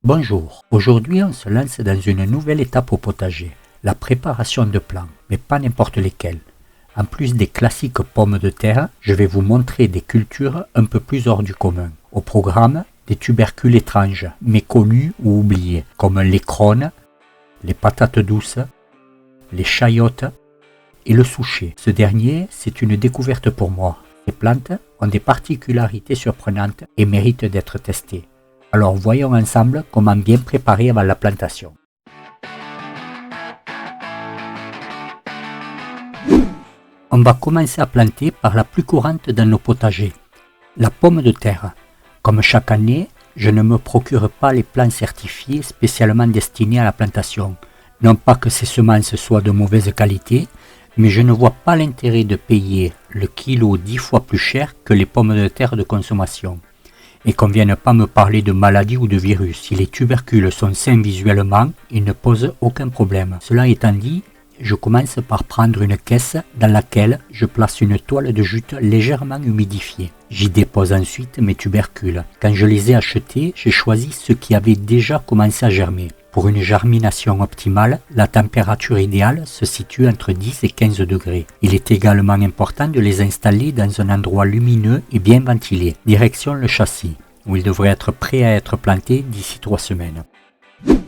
Bonjour, aujourd'hui on se lance dans une nouvelle étape au potager, la préparation de plants, mais pas n'importe lesquels. En plus des classiques pommes de terre, je vais vous montrer des cultures un peu plus hors du commun. Au programme, des tubercules étranges, méconnus ou oubliés, comme les crônes, les patates douces, les chayotes et le souchet. Ce dernier, c'est une découverte pour moi. Ces plantes ont des particularités surprenantes et méritent d'être testées. Alors voyons ensemble comment bien préparer avant la plantation. On va commencer à planter par la plus courante dans nos potagers, la pomme de terre. Comme chaque année, je ne me procure pas les plants certifiés spécialement destinés à la plantation. Non pas que ces semences soient de mauvaise qualité, mais je ne vois pas l'intérêt de payer le kilo 10 fois plus cher que les pommes de terre de consommation. Et qu'on ne vienne pas me parler de maladies ou de virus. Si les tubercules sont sains visuellement, ils ne posent aucun problème. Cela étant dit, je commence par prendre une caisse dans laquelle je place une toile de jute légèrement humidifiée. J'y dépose ensuite mes tubercules. Quand je les ai achetés, j'ai choisi ceux qui avaient déjà commencé à germer. Pour une germination optimale, la température idéale se situe entre 10 et 15 degrés. Il est également important de les installer dans un endroit lumineux et bien ventilé, direction le châssis, où ils devraient être prêts à être plantés d'ici 3 semaines.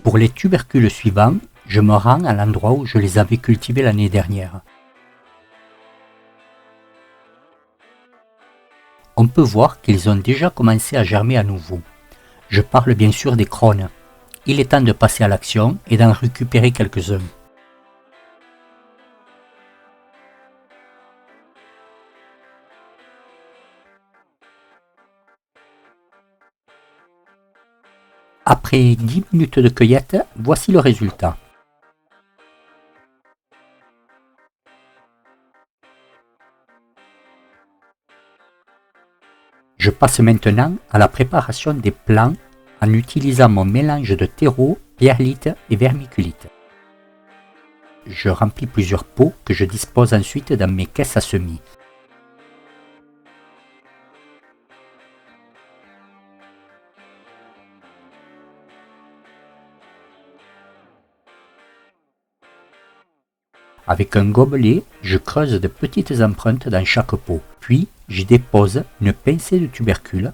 Pour les tubercules suivants, je me rends à l'endroit où je les avais cultivés l'année dernière. On peut voir qu'ils ont déjà commencé à germer à nouveau. Je parle bien sûr des crônes. Il est temps de passer à l'action et d'en récupérer quelques-uns. Après 10 minutes de cueillette, voici le résultat. Je passe maintenant à la préparation des plants en utilisant mon mélange de terreau, perlite et vermiculite. Je remplis plusieurs pots que je dispose ensuite dans mes caisses à semis. Avec un gobelet, je creuse de petites empreintes dans chaque pot. Puis, j'y dépose une pincée de tubercules.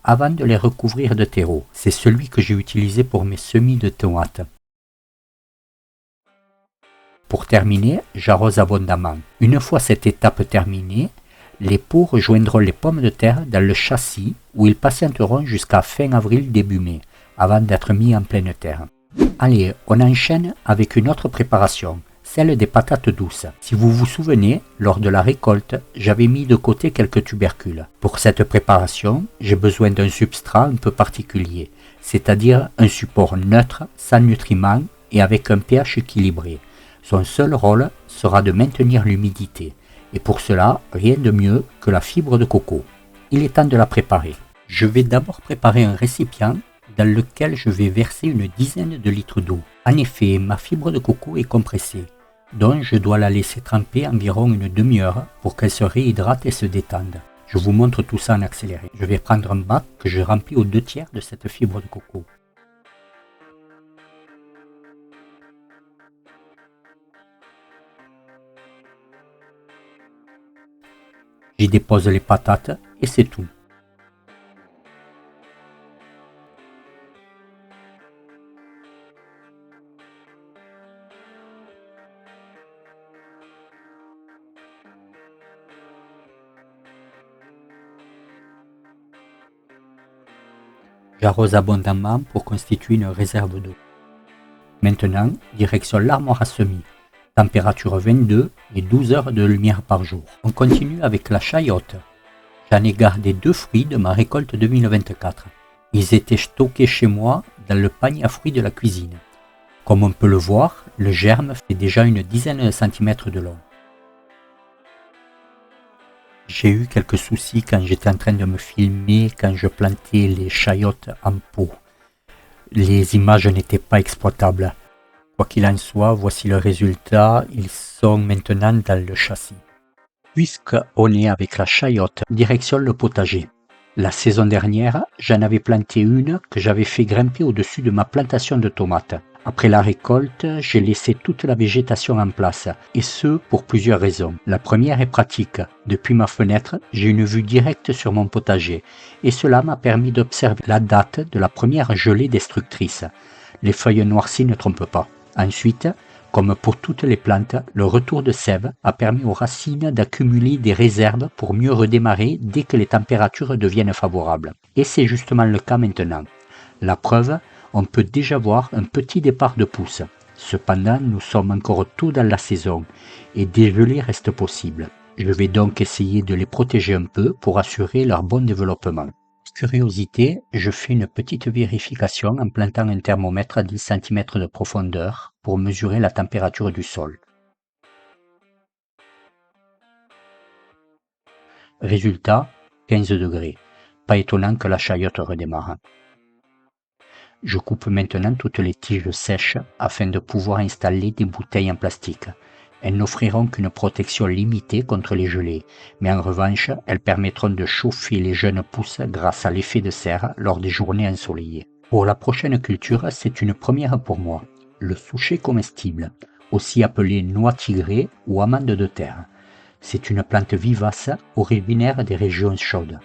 Avant de les recouvrir de terreau. C'est celui que j'ai utilisé pour mes semis de tomates. Pour terminer, j'arrose abondamment. Une fois cette étape terminée, les pots rejoindront les pommes de terre dans le châssis où ils patienteront jusqu'à fin avril début mai, avant d'être mis en pleine terre. Allez, on enchaîne avec une autre préparation, celle des patates douces. Si vous vous souvenez, lors de la récolte, j'avais mis de côté quelques tubercules. Pour cette préparation, j'ai besoin d'un substrat un peu particulier, c'est-à-dire un support neutre, sans nutriments et avec un pH équilibré. Son seul rôle sera de maintenir l'humidité. Et pour cela, rien de mieux que la fibre de coco. Il est temps de la préparer. Je vais d'abord préparer un récipient dans lequel je vais verser une dizaine de litres d'eau. En effet, ma fibre de coco est compressée, donc je dois la laisser tremper environ une demi-heure pour qu'elle se réhydrate et se détende. Je vous montre tout ça en accéléré. Je vais prendre un bac que je remplis aux 2/3 de cette fibre de coco. J'y dépose les patates et c'est tout. J'arrose abondamment pour constituer une réserve d'eau. Maintenant, direction l'armoire à semis. Température 22 et 12 heures de lumière par jour. On continue avec la chayote. J'en ai gardé 2 fruits de ma récolte 2024. Ils étaient stockés chez moi dans le panier à fruits de la cuisine. Comme on peut le voir, le germe fait déjà une dizaine de centimètres de long. J'ai eu quelques soucis quand j'étais en train de me filmer, quand je plantais les chayotes en pot. Les images n'étaient pas exploitables. Quoi qu'il en soit, voici le résultat, ils sont maintenant dans le châssis. Puisqu'on est avec la chayotte, direction le potager. La saison dernière, j'en avais planté une que j'avais fait grimper au-dessus de ma plantation de tomates. Après la récolte, j'ai laissé toute la végétation en place, et ce pour plusieurs raisons. La première est pratique. Depuis ma fenêtre, j'ai une vue directe sur mon potager, et cela m'a permis d'observer la date de la première gelée destructrice. Les feuilles noircies ne trompent pas. Ensuite, comme pour toutes les plantes, le retour de sève a permis aux racines d'accumuler des réserves pour mieux redémarrer dès que les températures deviennent favorables. Et c'est justement le cas maintenant. La preuve, on peut déjà voir un petit départ de pousses. Cependant, nous sommes encore tôt dans la saison et des gelées restent possibles. Je vais donc essayer de les protéger un peu pour assurer leur bon développement. Curiosité, je fais une petite vérification en plantant un thermomètre à 10 cm de profondeur pour mesurer la température du sol. Résultat, 15 degrés. Pas étonnant que la chayotte redémarre. Je coupe maintenant toutes les tiges sèches afin de pouvoir installer des bouteilles en plastique. Elles n'offriront qu'une protection limitée contre les gelées, mais en revanche, elles permettront de chauffer les jeunes pousses grâce à l'effet de serre lors des journées ensoleillées. Pour la prochaine culture, c'est une première pour moi, le souchet comestible, aussi appelé noix tigrée ou amande de terre. C'est une plante vivace originaire des régions chaudes.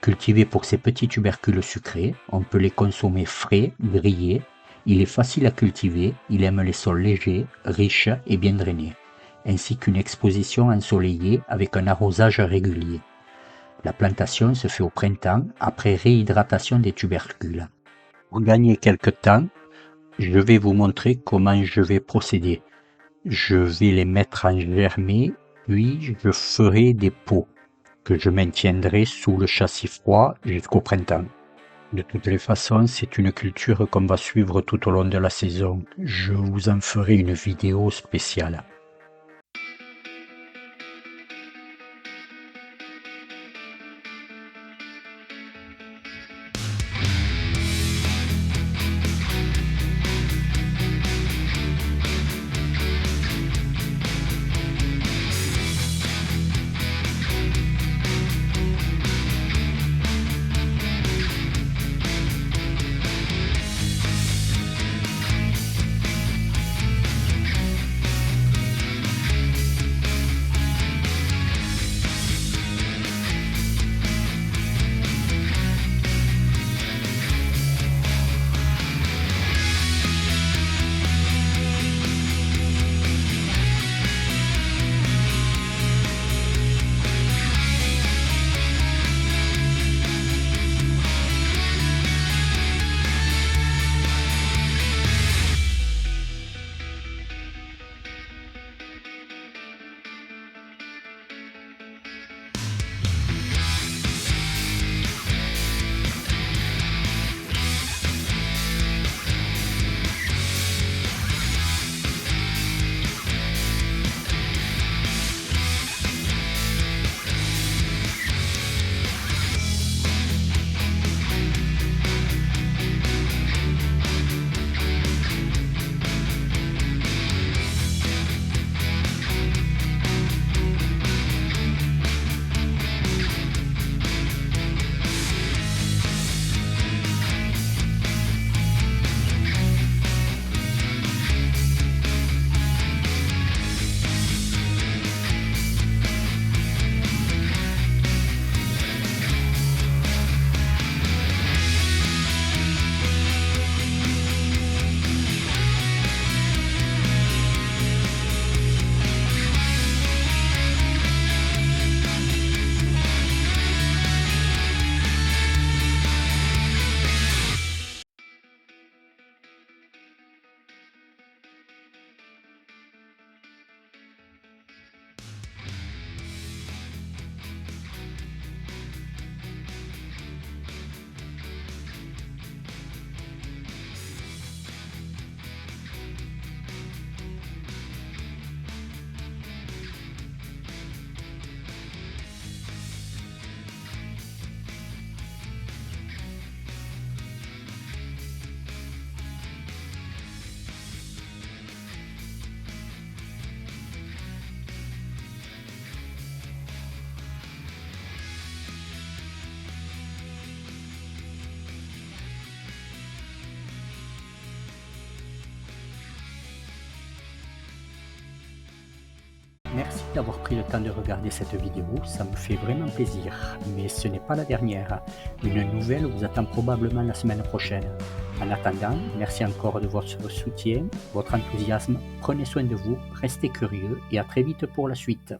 Cultivé pour ses petits tubercules sucrés, on peut les consommer frais, grillés. Il est facile à cultiver, il aime les sols légers, riches et bien drainés, ainsi qu'une exposition ensoleillée avec un arrosage régulier. La plantation se fait au printemps après réhydratation des tubercules. Pour gagner quelques temps, je vais vous montrer comment je vais procéder. Je vais les mettre en germée, puis je ferai des pots que je maintiendrai sous le châssis froid jusqu'au printemps. De toutes les façons, c'est une culture qu'on va suivre tout au long de la saison. Je vous en ferai une vidéo spéciale. Merci d'avoir pris le temps de regarder cette vidéo, ça me fait vraiment plaisir. Mais ce n'est pas la dernière. Une nouvelle vous attend probablement la semaine prochaine. En attendant, merci encore de votre soutien, votre enthousiasme. Prenez soin de vous, restez curieux et à très vite pour la suite.